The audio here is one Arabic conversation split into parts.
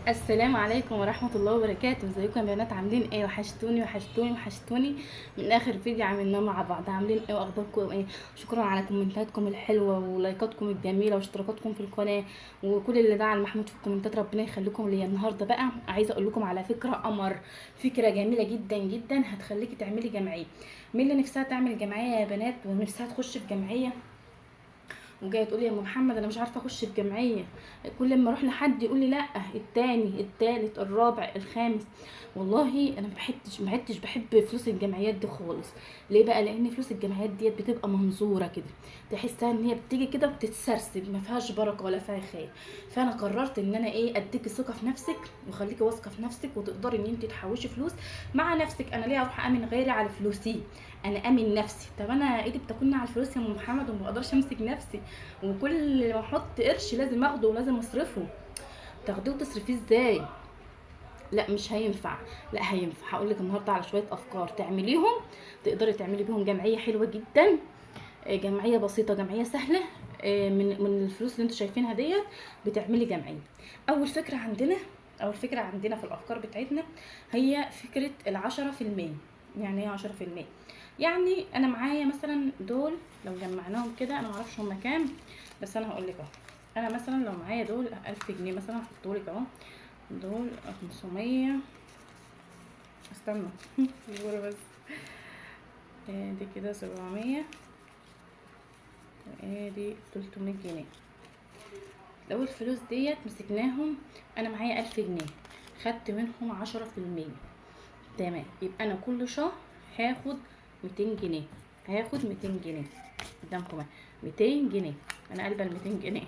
السلام عليكم ورحمة الله وبركاته. ازيكم يا بنات؟ عاملين ايه؟ وحشتوني وحشتوني وحشتوني من اخر فيديو عملناه مع بعض. عاملين ايه واخباركم ايه؟ شكرا على كومنتاتكم الحلوة ولايكاتكم الجميلة واشتراكاتكم في القناة وكل اللي دعا المحمود في الكومنتات. ربنا يخليكم ليا. النهارده بقى عايزة اقول لكم على فكرة قمر، فكرة جميلة جدا جدا هتخليكي تعملي جمعية. مين اللي نفسها تعمل جمعية يا بنات ونفسها تخش في جمعية وجايه تقول لي يا ام محمد انا مش عارفه اخش في جمعيه؟ كل ما اروح لحد يقول لي لا، التاني التالت الرابع الخامس. والله انا ما بحبش بحب فلوس الجمعيات دي خالص. ليه بقى؟ لان فلوس الجمعيات ديت بتبقى منظوره كده، تحسها ان هي بتيجي كده وبتتسرسب، ما فيهاش بركه ولا فيها خير. فانا قررت ان انا اديكي ثقه في نفسك واخليكي واثقه في نفسك وتقدري ان انت تحوشي فلوس مع نفسك. انا ليه اروح امن غيري على فلوسي؟ انا امن نفسي. طب انا ايدي بتاكلني على الفلوس يا ام محمد وما بقدرش امسك نفسي، وكل ما احط قرش لازم اخده ولازم اصرفه. تاخديه وتصرفيه ازاي؟ لا مش هينفع. لا هينفع. هقول لك النهارده على شويه افكار تعمليهم، تقدري تعملي بيهم جمعيه حلوه جدا. جمعيه بسيطه، جمعيه سهله. من الفلوس اللي انتوا شايفينها ديت بتعملي جمعيه. اول فكره عندنا، اول فكره عندنا في الافكار بتاعتنا هي فكره ال10%. يعني ايه 10%؟ يعني انا معايا مثلا دول، لو جمعناهم كده انا معرفش هما كام، بس انا هقول لك اهو. انا مثلا لو معايا دول 1000 جنيه مثلا، هحطهولك اهو. دول 500، استنى اصبري بس. دي كده 700، وادي 300 جنيه. لو الفلوس ديت مسكناهم، انا معايا 1000 جنيه، خدت منهم 10%. تمام، يبقى انا كل شهر هاخد 200 جنيه. هاخد 200 جنيه قدامكم اهي، 200 جنيه. انا قلبه ال 200 جنيه،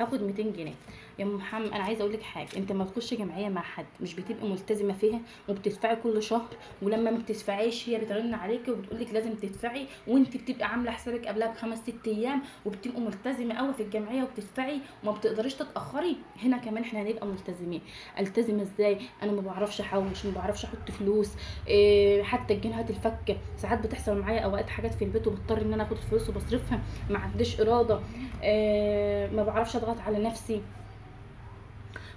هاخد 200 جنيه. يا ام محمد انا عايزه اقول لك حاجه، انت ما بتخش جمعيه مع حد مش بتبقي ملتزمه فيها وبتدفعي كل شهر، ولما ما بتدفعيش هي بترن عليكي وبتقول لك لازم تدفعي، وانت بتبقي عامله حسابك قبلها بخمس ست ايام وبتبقوا ملتزمه قوي في الجمعيه وبتدفعي وما بتقدريش تتاخري. هنا كمان احنا هنبقى ملتزمين. التزم ازاي؟ انا ما بعرفش احوش، ما بعرفش احط فلوس. حتى الجنيهات الفكه ساعات بتحصل معايا اوقات حاجات في البيت وبضطر ان انا اخد فلوس وبصرفها، ما عنديش اراده. ما بعرفش اضغط على نفسي.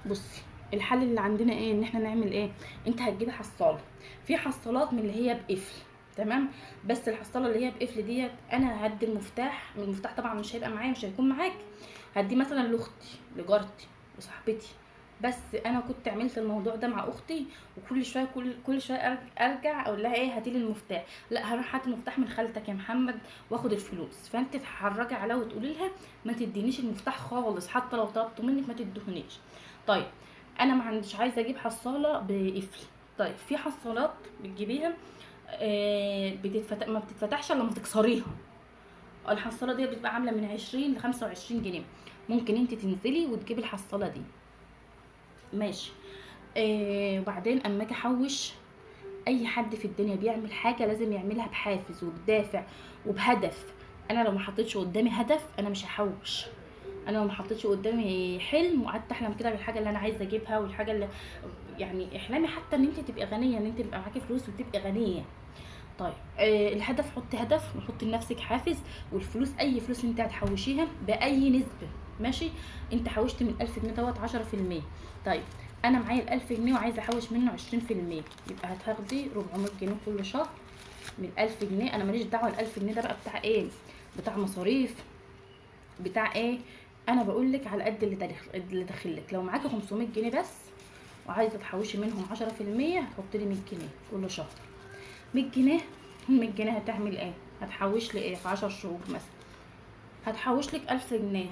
بصي، الحل اللي عندنا ان احنا نعمل انت هتجيبي حصاله. في حصالات من اللي هي بقفل، تمام؟ بس الحصاله اللي هي بقفل ديت انا هدي المفتاح. المفتاح طبعا مش هيبقى معايا، مش هيكون معاكي. هديه مثلا لاختي، لجارتي، لصاحبتي. بس انا كنت عملت الموضوع ده مع اختي، وكل شويه كل شويه ارجع اقول لها هاتي لي المفتاح. لا، هروح هات المفتاح من خالتك يا محمد واخد الفلوس. فانت تتحرجي عليها وتقولي لها ما تدينيش المفتاح خالص، حتى لو طلبته منك ما تدهونيش. طيب، انا ما عنديش عايزه اجيب حصاله بقفل. طيب في حصالات بتجيبيها ما بتتفتحش الا لما تكسريها. الحصاله دي بتبقى عامله من 20 ل 25 جنيه. ممكن انت تنزلي وتجيبي الحصاله دي، ماشي. وبعدين اما اجي احوش، اي حد في الدنيا بيعمل حاجه لازم يعملها بحافز وبدافع وبهدف. انا لو ما حطيتش قدامي هدف انا مش هحوش. انا لو ما حطيتش قدامي حلم وقعدت احلم كده بالحاجه اللي انا عايزه اجيبها والحاجه اللي يعني احلامي حتى ان انت تبقي غنيه، ان انت يبقى معاكي فلوس وتبقي غنيه. طيب الهدف، حطي هدف وحطي لنفسك حافز. والفلوس، اي فلوس انت هتحوشيها باي نسبه، ماشي. انت حوشت من 1000 جنيه دوت 10%. طيب انا معايا ال1000 جنيه وعايزه احوش منه 20%، يبقى هتاخدي 400 جنيه كل شهر من 1000 جنيه. انا ماليش دعوه ال1000 جنيه ده بقى بتاع بتاع مصاريف، بتاع انا بقول لك على قد اللي داخلك. لو معاكي 500 جنيه بس وعايزه تحوشي منهم 10%، هتحطي لي 100 جنيه كل شهر. 100 جنيه، 100 جنيه هتعمل هتحوش لي في 10 شهور مثلا هتحوش لك 1000 جنيه.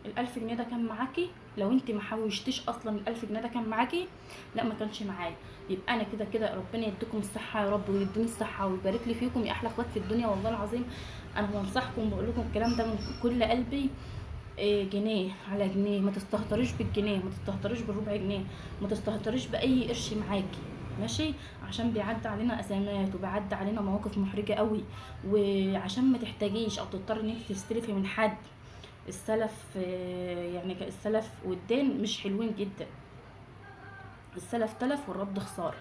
ال1000 جنيه ده كان معاكي لو انت ما حوشتيش اصلا. ال1000 جنيه ده كان معاكي؟ لا ما كانش معايا. يبقى انا كده كده ربنا يديكم الصحه يا رب ويديني الصحه ويبارك لي فيكم يا احلى اخوات في الدنيا والله العظيم. انا بنصحكم بقول لكم الكلام ده من كل قلبي. جنيه على جنيه، ما تستهتريش بالجنيه، ما تستهتريش بالربع جنيه، ما تستهتريش باي قرش معاكي، ماشي؟ عشان بيعدي علينا ازمات وبيعدي علينا مواقف محرجه قوي، وعشان ما تحتاجيش او تضطري ان انت تستلفي من حد. السلف يعني السلف والدين مش حلوين جدا. السلف تلف والرد خساره.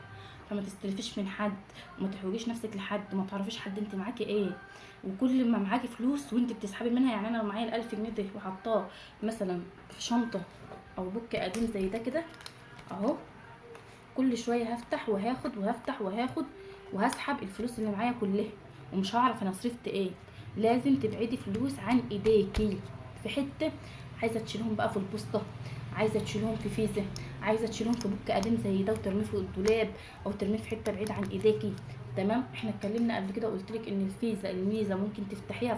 فما تستلفيش من حد وما تحوجيش نفسك لحد، ما تعرفيش حد انت معاكي وكل ما معاكي فلوس وانت بتسحبي منها. يعني انا لو معايا ال1000 جنيه ده وحطاه مثلا في شنطه او بوك قديم زي ده كده اهو، كل شويه هفتح وهاخد وهفتح وهاخد وهسحب الفلوس اللي معايا كلها، ومش هعرف انا صرفت ايه. لازم تبعدي فلوس عن ايديكي في حته. عايزه تشيلهم بقى في البوسطه، عايزه تشيلهم في فيزا، عايزه تشيلهم في بوك قديم زي ده وترميه في الدولاب او ترميه في حته بعيد عن ايديكي. تمام. احنا اتكلمنا قبل كده وقلت لك ان الفيزا الميزه ممكن تفتحيها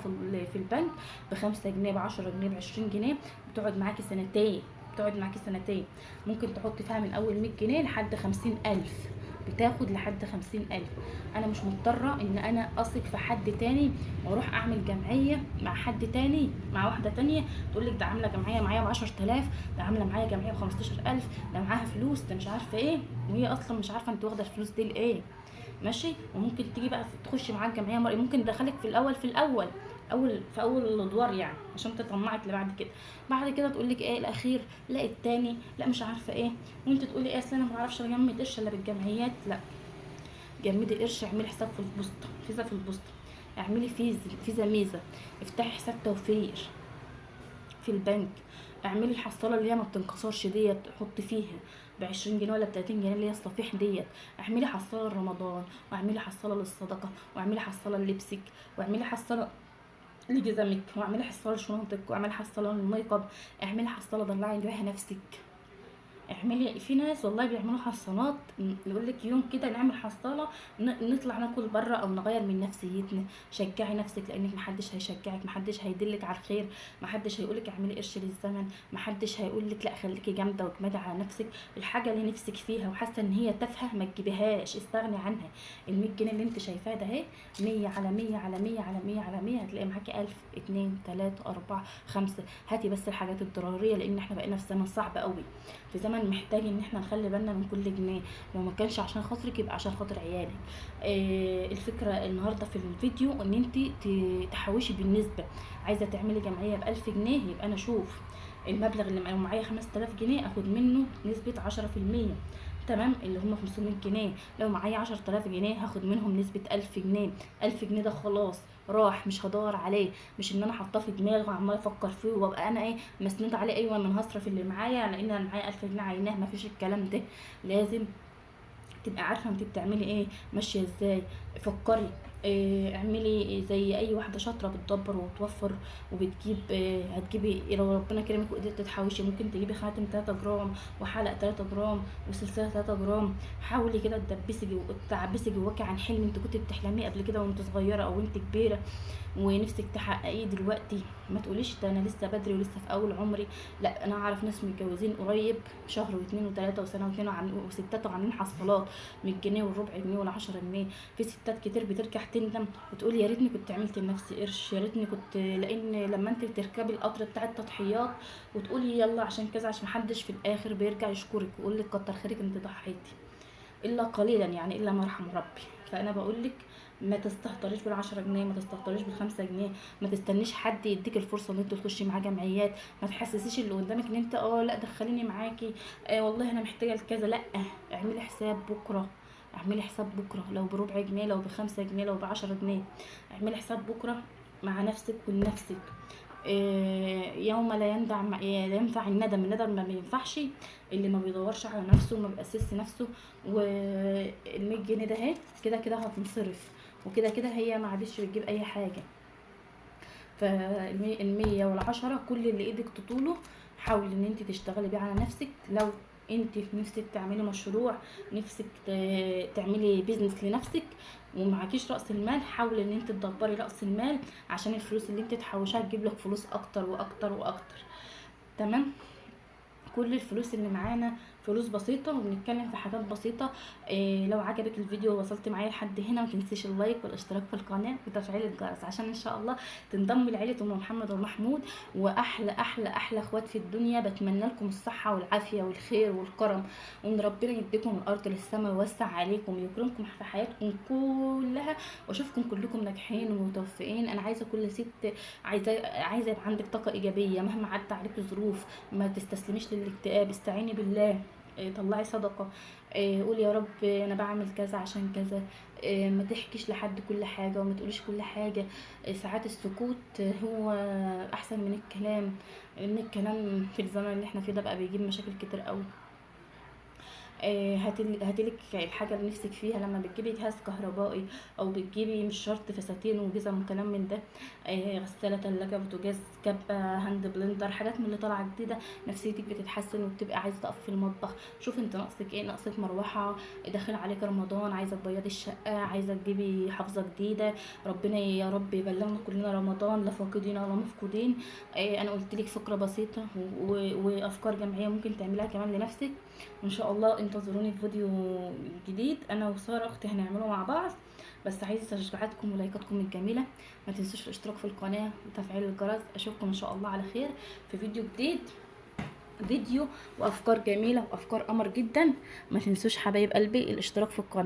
في البنك ب5 جنيه، ب10 جنيه، ب20 جنيه، بتقعد معاكي سنتين، بتقعد معاكي سنتين. ممكن تحطي فيها من اول 100 جنيه لحد 50,000، بتاخد لحد 50,000. انا مش مضطره ان انا اثق في حد تاني واروح اعمل جمعيه مع حد تاني، مع واحده تانية تقول لك ده عامله جمعيه معايا ب10,000، ده عامله معايا جمعيه ب15,000، ده معاها فلوس، ده مش عارفه ايه، وهي اصلا مش عارفه انت واخده الفلوس دي لايه. ماشي. وممكن تيجي بقى تخشي معاك جمعيه ممكن تدخلك في الاول، في اول الادوار يعني عشان تطمعك لبعد كده. بعد كده تقول لك ايه الاخير، لا التاني، لا مش عارفه ايه، وانت تقولي ايه اصل انا ما بعرفش اجمد قرش الا بالجمعيات. لا، جمدي قرش، اعملي حساب في البوسطه، فيزا في البوسطه، اعملي فيزا ميزه، افتحي حساب توفير في البنك، اعملي الحصاله اللي هي ما بتنكسرش ديت، حطي فيها ب20 جنيه ولا ب30 جنيه اللي هي الصفيح ديت. اعملي حصاله لرمضان، واعملي حصاله للصدقه، واعملي حصاله للبسك، واعملي حصاله لجزمك، واعملي حصاله لشنطك، واعملي حصاله للميك اب، اعملي حصاله دلعي بيها نفسك. اعملي، في ناس والله بيعملوا حصالات، يقول لك يوم كده نعمل حصاله نطلع ناكل بره او نغير من نفسيتنا. شجعي نفسك لانك محدش هيشجعك، محدش هيدلك على الخير، محدش هيقولك اعملي قرش للزمن، محدش هيقولك لا خليكي جامده واجمدي على نفسك. الحاجه اللي نفسك فيها وحاسه ان هي تافهه ما تجيبيهاش، استغني عنها. ال100 جنيه اللي انت شايفاه ده اهي 100 على 100 على 100 على 100 على 100 هتلاقي معاكي 1000، 2، 3، 4، 5. هاتي بس الحاجات الضروريه لان احنا بقينا في زمن صعب قوي، في زمن محتاج ان احنا نخلي بالنا من كل جنيه. لو ما كانش عشان خاطرك يبقى عشان خاطر عيالك. الفكره النهارده في الفيديو ان انت تحوشي بالنسبه. عايزه تعملي جمعيه ب1000 جنيه، يبقى انا اشوف المبلغ اللي معايا 5000 جنيه اخد منه نسبه 10%. تمام، اللي هم 500 جنيه. لو معايا 10000 جنيه هاخد منهم نسبة 1000 جنيه. 1000 جنيه ده خلاص راح، مش هدور عليه، مش ان انا حاطاه في دماغي وعمال افكر فيه وابقى انا ايه مسنود عليه. ايوه انا هصرف اللي معايا لان انا معايا 1000 جنيه عيناه، مفيش الكلام ده. لازم تبقى عارفه انت بتعملي ايه، ماشيه ازاي. فكري. اعملي زي اي واحده شاطره بتدبر وتوفر وبتجيب. هتجيبي لو ربنا كرمك وقدرت تحوشي ممكن تجيبي خاتم 3 جرام وحلق 3 جرام وسلسله 3 جرام. حاولي كده تعبسي جواكي عن حلم انت كنت بتحلميه قبل كده وانت صغيره او انت كبيره ونفسك تحققيه دلوقتي. ما تقوليش ده انا لسه بدري ولسه في اول عمري. لا، انا اعرف ناس متجوزين قريب شهر واثنين وثلاثه وسنه واثنين وستات وعاملين حصالات 100 جنيه والربع جنيه ولا 10 جنيه. في ستات كتير بترجع تندم وتقول يا ريتني كنت عملت لنفسي قرش، يا ريتني كنت. لان لما انت بتركبي القطر بتاع التضحيات وتقولي يلا عشان كذا عشان محدش في الاخر بيرجع يشكرك ويقول لك كتر خيرك انت ضحيتي الا قليلا يعني، الا ما رحم ربي. فانا بقول لك ما تستهتريش بال10 جنيه، ما تستهتريش بال5 جنيه، ما تستنيش حد يديك الفرصه ان انت تخشي معاه جمعيات. ما تحسسيش اللي قدامك ان انت لا دخليني معاكي، والله انا محتاجه لكذا. لا، اعملي حساب بكره، اعملي حساب بكره، لو بربع جنيه، لو ب5 جنيه، لو ب10 جنيه. اعملي حساب بكره مع نفسك ولنفسك. يوم لا ينفع الندم ما بينفعش اللي ما بيدورش على نفسه وما بيأسسش نفسه. وال100 جنيه ده اهي كده كده هتنصرف، وكده كده هي ما عادش بتجيب اي حاجه. فال100 وال10 كل اللي ايدك تطوله حاولي ان انت تشتغلي بيه على نفسك. لو انت في نفسك تعملي مشروع، نفسك تعملي بيزنس لنفسك ومعكيش رأس المال، حاولي ان انت تدبري رأس المال عشان الفلوس اللي انت تحوشها تجيب لك فلوس اكتر واكتر واكتر. تمام. كل الفلوس اللي معانا فلوس بسيطة وبنتكلم في حاجات بسيطة. لو عجبك الفيديو ووصلت معايا لحد هنا ما تنسيش اللايك والاشتراك في القناة وتفعيل الجرس عشان ان شاء الله تنضموا لعيلة ام محمد ومحمود. واحلى احلى احلى اخوات في الدنيا. بتمنى لكم الصحة والعافية والخير والكرم، وان ربنا يديكم الارض للسماء ويوسع عليكم ويكرمكم في حياتكم كلها واشوفكم كلكم ناجحين ومتوفقين. انا عايزة كل ست عايزة يبقى عندك طاقة ايجابية مهما عدى عليك ظروف. ما تستسلميش للاكتئاب، استعيني بالله. طلعي صدقة، قولي يا رب انا بعمل كذا عشان كذا. ما تحكيش لحد كل حاجة وما تقوليش كل حاجة. ساعات السكوت هو احسن من الكلام، لان الكلام في الزمن اللي احنا فيه ده بقى بيجيب مشاكل كتير قوي. هاتلك الحاجة اللي نفسك فيها لما بتجيبي جهاز كهربائي، او بتجيبي مش شرط فساتين وجزم وكلام من ده، غسالة، تلاجة، بوتاجاز، كبة، هاند بلندر، حاجات من اللي طالعة جديدة، نفسيتك بتتحسن وبتبقى عايزة تقفي في المطبخ. شوفي انت ناقصك ايه، ناقصك مروحة، داخل عليك رمضان، عايزة تبيضي الشقة، عايزة تجيبي حافظة جديدة. ربنا يا رب يبلغنا كلنا رمضان لا فاقدين ولا مفقودين. انا قلت لك فكرة بسيطة وافكار جمعية ممكن تعملها كمان لنفسك. وان شاء الله انتظروني في فيديو جديد انا وساره اختي هنعمله مع بعض. بس عايزه تشجيعاتكم ولايكاتكم الجميله. ما تنسوش الاشتراك في القناه وتفعيل الجرس. اشوفكم ان شاء الله على خير في فيديو جديد، فيديو وافكار جميله وافكار قمر جدا. ما تنسوش حبايب قلبي الاشتراك في القناه.